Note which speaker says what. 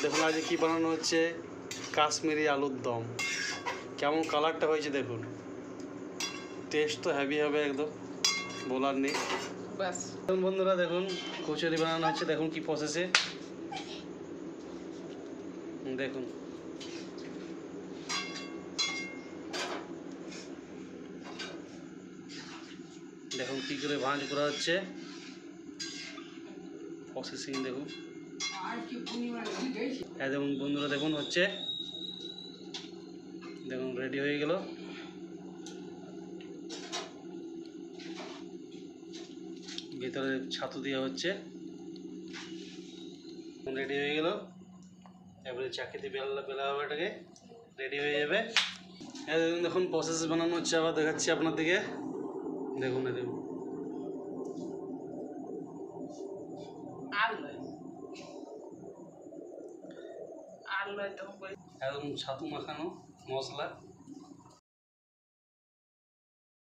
Speaker 1: দেখুন আজকে কী বানানো হচ্ছে, কাশ্মীরি আলুর দম। কেমন কালারটা হয়েছে দেখুন, টেস্ট তো হেভি হবে একদম, বলার নেই।
Speaker 2: বাস
Speaker 1: দেখুন বন্ধুরা, দেখুন কচুরি বানানো হচ্ছে, দেখুন কি প্রসেসে, দেখুন দেখুন কী করে ভাঁজ করা হচ্ছে, প্রসেসিং দেখুন। হ্যাঁ দেখুন বন্ধুরা, দেখুন হচ্ছে, দেখুন রেডি হয়ে গেল। ভিতরে ছাতু দেওয়া হচ্ছে, রেডি হয়ে গেল। এবারে চাকিতে বেলা হবে, এটাকে রেডি হয়ে যাবে। হ্যাঁ দেখুন, দেখুন প্রসেস বানানো হচ্ছে, আবার দেখাচ্ছি আপনার দিকে, দেখুন দেখুন একদম ছাতু মাখানো মশলা।